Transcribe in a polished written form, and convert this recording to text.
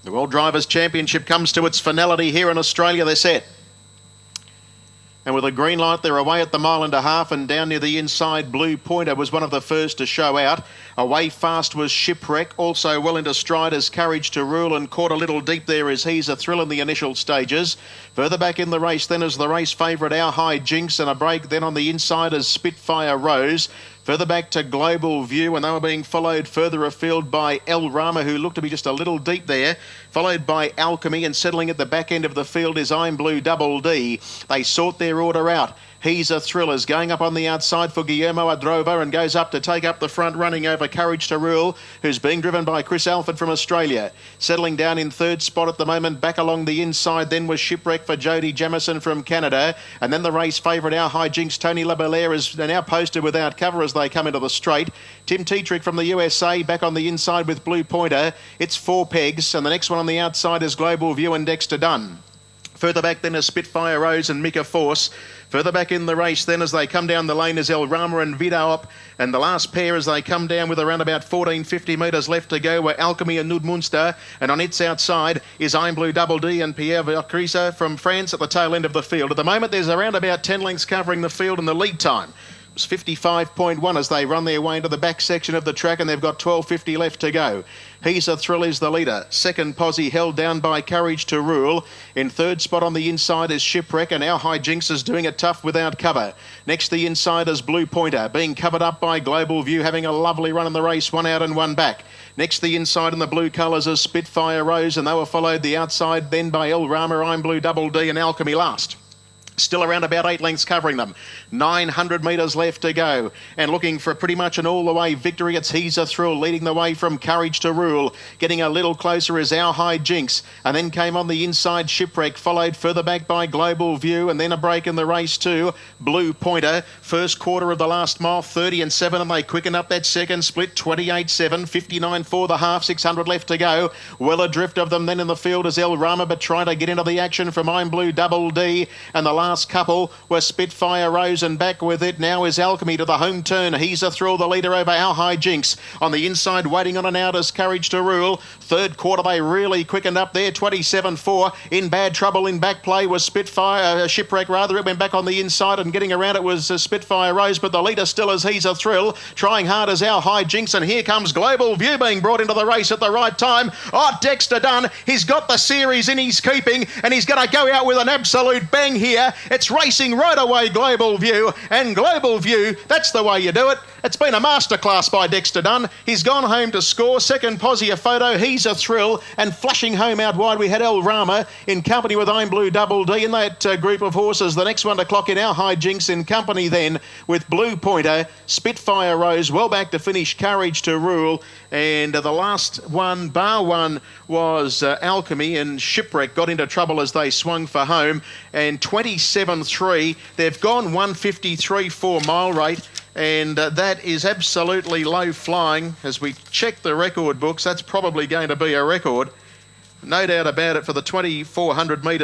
The World Drivers' Championship comes to its finality here in Australia. They're set. And with a green light, they're away at the 1.5 miles, and down near the inside, Blue Pointer was one of the first to show out. Away fast was Shipwreck, also well into stride as Courage to Rule, and caught a little deep there as He's a Thrill in the initial stages. Further back in the race then is the race favourite Our High Jinx, and a break then on the inside as Spitfire Rose. Further back to Global View, and they were being followed further afield by El Rama, who looked to be just a little deep there. Followed by Alchemy, and settling at the back end of the field is I'm Blue Double D. They sort their order out. He's a Thriller, going up on the outside for Guillermo Adrova, and goes up to take up the front, running over Courage to Rule, who's being driven by Chris Alford from Australia. Settling down in third spot at the moment, back along the inside then was Shipwreck for Jody Jamison from Canada, and then the race favourite Our High Jinx, Tony Labelaire, is now posted without cover as they come into the straight. Tim Tetrick from the USA back on the inside with Blue Pointer. It's 4 pegs, and the next one on the outside is Global View and Dexter Dunn. Further back then is Spitfire Rose and Mika Force. Further back in the race then as they come down the lane is El Rama and Vidaup. And the last pair as they come down with around about 1450 metres left to go were Alchemy and Nudmunster. And on its outside is I'm Blue Double D and Pierre Valcrisa from France at the tail end of the field. At the moment there's around about 10 lengths covering the field, and the lead time was 55.1 as they run their way into the back section of the track, and they've got 12.50 left to go. He's a Thrill is the leader. Second posse held down by Courage to Rule. In third spot on the inside is Shipwreck, and Our High Jinx is doing it tough without cover. Next the inside is Blue Pointer, being covered up by Global View, having a lovely run in the race, 1 out and 1 back. Next the inside in the blue colours is Spitfire Rose, and they were followed the outside then by El Rama, I'm Blue Double D and Alchemy last. Still around about 8 lengths covering them. 900 metres left to go. And looking for pretty much an all-the-way victory, it's He's a Thrill leading the way from Courage to Rule. Getting a little closer is Our High Jinx. And then came on the inside Shipwreck, followed further back by Global View, and then a break in the race too. Blue Pointer, first quarter of the last mile, 30 and 7, and they quicken up that second split, 28-7, 59 for the half, 600 left to go. Well adrift of them then in the field is El Rama, but trying to get into the action from I'm Blue Double D, and the last couple were Spitfire Rose, and back with it now is Alchemy to the home turn. He's a Thrill, the leader over Our High Jinx. On the inside, waiting on an out is Courage to Rule. Third quarter, they really quickened up there, 27-4. In bad trouble in back play was Shipwreck rather. It went back on the inside, and getting around it was Spitfire Rose, but the leader still is He's a Thrill. Trying hard as Our High Jinx, and here comes Global View being brought into the race at the right time. Oh, Dexter Dunn, he's got the series in his keeping, and he's going to go out with an absolute bang here. It's racing right away, Global View, and Global View, that's the way you do it. It's been a masterclass by Dexter Dunn. He's gone home to score. Second posse a photo, He's a Thrill, and flashing home out wide we had El Rama in company with I'm Blue Double D in that group of horses. The next one to clock in, Our High Jinx, in company then with Blue Pointer, Spitfire Rose, well back to finish, Courage to Rule, and the last one, bar one, was Alchemy, and Shipwreck got into trouble as they swung for home, and 27-3. They've gone 153 4-mile rate, and that is absolutely low flying. As we check the record books, that's probably going to be a record. No doubt about it for the 2400 metres.